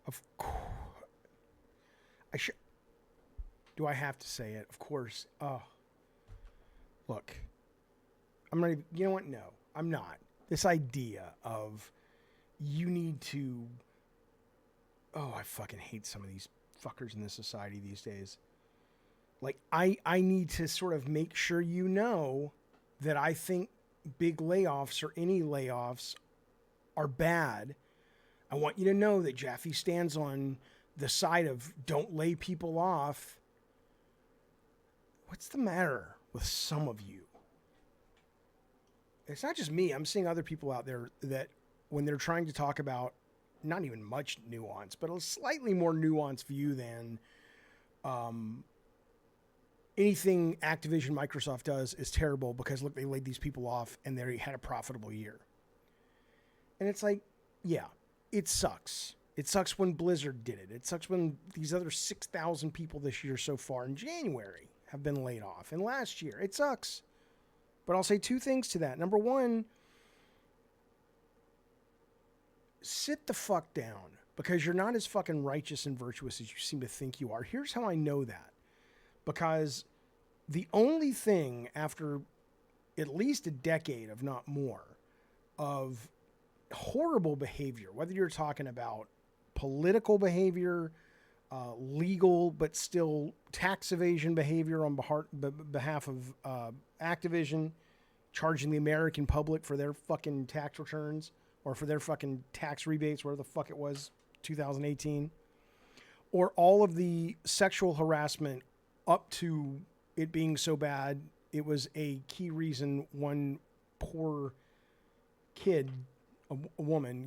Of course. I should. Do I have to say it? Of course. Oh, look. I'm not even. You know what? No, I'm not. This idea of you need to. Oh, I fucking hate some of these fuckers in this society these days. Like, I need to sort of make sure you know that I think big layoffs or any layoffs are bad. I want you to know that Jaffe stands on the side of don't lay people off. What's the matter with some of you? It's not just me. I'm seeing other people out there that when they're trying to talk about not even much nuance, but a slightly more nuanced view than anything Activision Microsoft does is terrible because look, they laid these people off and they had a profitable year. And it's like, yeah, it sucks. It sucks when Blizzard did it. It sucks when these other 6,000 people this year so far in January have been laid off. And last year, it sucks. But I'll say two things to that. Number one, sit the fuck down because you're not as fucking righteous and virtuous as you seem to think you are. Here's how I know that. Because the only thing after at least a decade, if not more, of horrible behavior, whether you're talking about political behavior, legal but still tax evasion behavior on behalf of Activision, charging the American public for their fucking tax returns or for their fucking tax rebates, whatever the fuck it was, 2018, or all of the sexual harassment up to it being so bad, it was a key reason one poor kid, a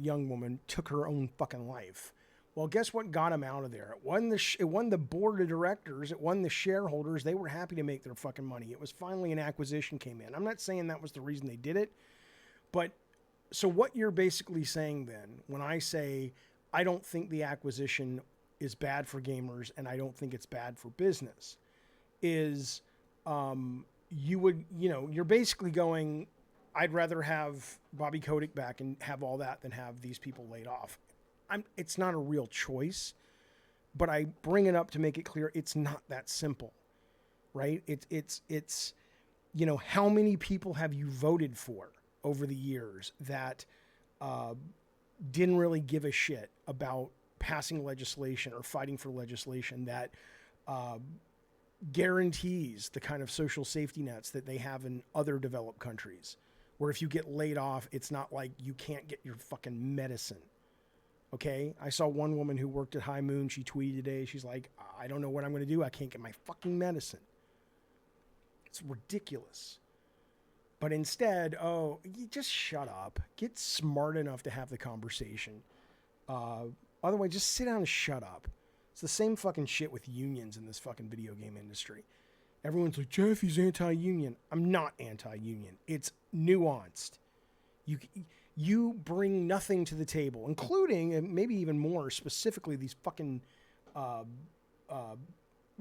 young woman, took her own fucking life. Well, guess what got him out of there? It won the board of directors. It won the shareholders. They were happy to make their fucking money. It was finally an acquisition came in. I'm not saying that was the reason they did it, but so what you're basically saying then, when I say I don't think the acquisition is bad for gamers and I don't think it's bad for business, is you're basically going, I'd rather have Bobby Kotick back and have all that than have these people laid off. It's not a real choice, but I bring it up to make it clear it's not that simple, right? It's how many people have you voted for over the years that didn't really give a shit about passing legislation or fighting for legislation that guarantees the kind of social safety nets that they have in other developed countries, where if you get laid off, it's not like you can't get your fucking medicine. Okay? I saw one woman who worked at High Moon. She tweeted today. She's like, I don't know what I'm going to do. I can't get my fucking medicine. It's ridiculous. But instead, you just shut up. Get smart enough to have the conversation. Otherwise, just sit down and shut up. It's the same fucking shit with unions in this fucking video game industry. Everyone's like, Jaffe's anti-union. I'm not anti-union. It's nuanced. You bring nothing to the table, including, and maybe even more specifically, these fucking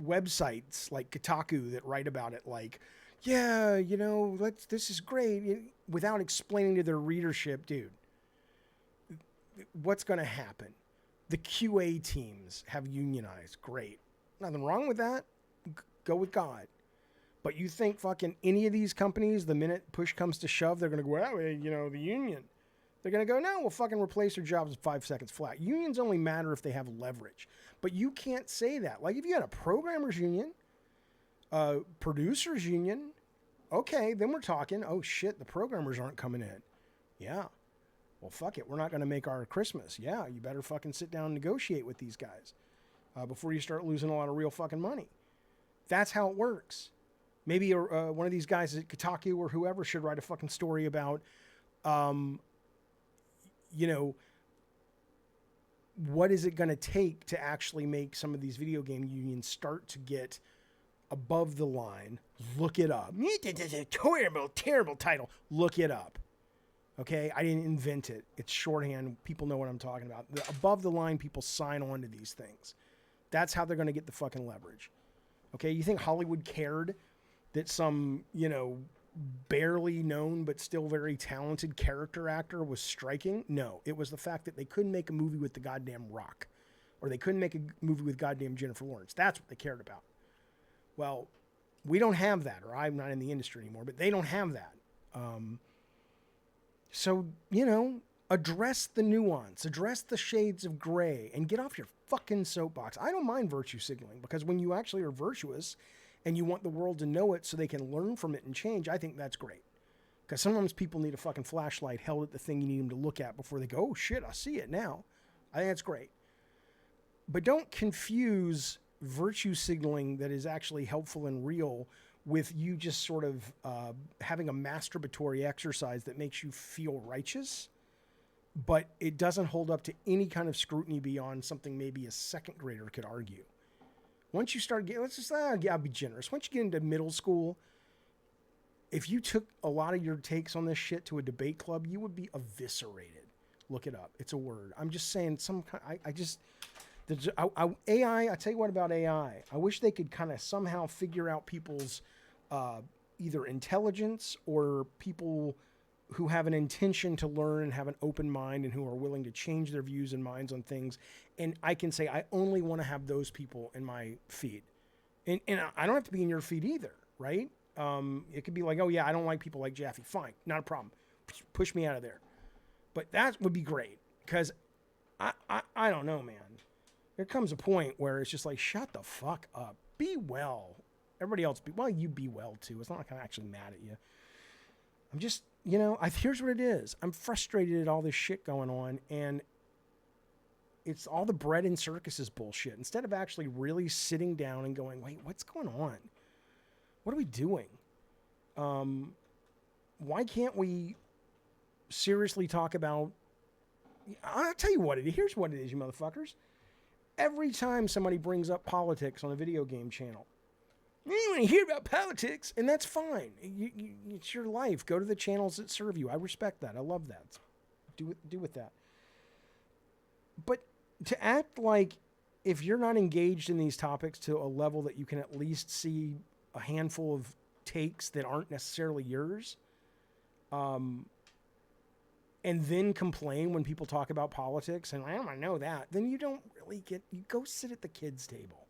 websites like Kotaku that write about it like, yeah, this is great, without explaining to their readership, dude, what's going to happen? The QA teams have unionized. Great. Nothing wrong with that. Go with God. But you think fucking any of these companies, the minute push comes to shove, they're going to go, the union. They're going to go, no, we'll fucking replace their jobs in 5 seconds flat. Unions only matter if they have leverage. But you can't say that. Like if you had a programmers union, a producers union, okay, then we're talking, oh shit, the programmers aren't coming in. Yeah. Well, fuck it. We're not going to make our Christmas. Yeah, you better fucking sit down and negotiate with these guys before you start losing a lot of real fucking money. That's how it works. Maybe one of these guys at Kotaku or whoever should write a fucking story about, what is it going to take to actually make some of these video game unions start to get above the line? Look it up. It's a terrible, terrible title. Look it up. Okay? I didn't invent it. It's shorthand. People know what I'm talking about. The above the line people sign on to these things. That's how they're going to get the fucking leverage. Okay? You think Hollywood cared that some, barely known but still very talented character actor was striking? No, it was the fact that they couldn't make a movie with the goddamn Rock. or they couldn't make a movie with goddamn Jennifer Lawrence. That's what they cared about. Well, we don't have that, or I'm not in the industry anymore, but they don't have that. So, address the nuance, address the shades of gray, and get off your fucking soapbox. I don't mind virtue signaling, because when you actually are virtuous and you want the world to know it so they can learn from it and change, I think that's great. Because sometimes people need a fucking flashlight held at the thing you need them to look at before they go, oh shit, I see it now. I think that's great. But don't confuse virtue signaling that is actually helpful and real with you just sort of having a masturbatory exercise that makes you feel righteous, but it doesn't hold up to any kind of scrutiny beyond something maybe a second grader could argue. Once you start getting, I'll be generous. Once you get into middle school, if you took a lot of your takes on this shit to a debate club, you would be eviscerated. Look it up. It's a word. I'm just saying AI, I tell you what about AI. I wish they could kind of somehow figure out people's either intelligence or people who have an intention to learn and have an open mind and who are willing to change their views and minds on things. And I can say, I only want to have those people in my feed. And I don't have to be in your feed either, right? It could be like, oh yeah, I don't like people like Jaffe. Fine, not a problem. Push me out of there. But that would be great, because I don't know, man. There comes a point where it's just like, shut the fuck up. Be well. Everybody else you be well too. It's not like I'm actually mad at you. I'm just, here's what it is. I'm frustrated at all this shit going on, and it's all the bread and circuses bullshit. Instead of actually really sitting down and going, wait, what's going on? What are we doing? Why can't we seriously talk about... I'll tell you what it is. Here's what it is, you motherfuckers. Every time somebody brings up politics on a video game channel, you want to hear about politics, and that's fine. It's your life. Go to the channels that serve you. I respect that. I love that. Do with that. But to act like if you're not engaged in these topics to a level that you can at least see a handful of takes that aren't necessarily yours, and then complain when people talk about politics, and I don't know that, then you don't really you go sit at the kids' table.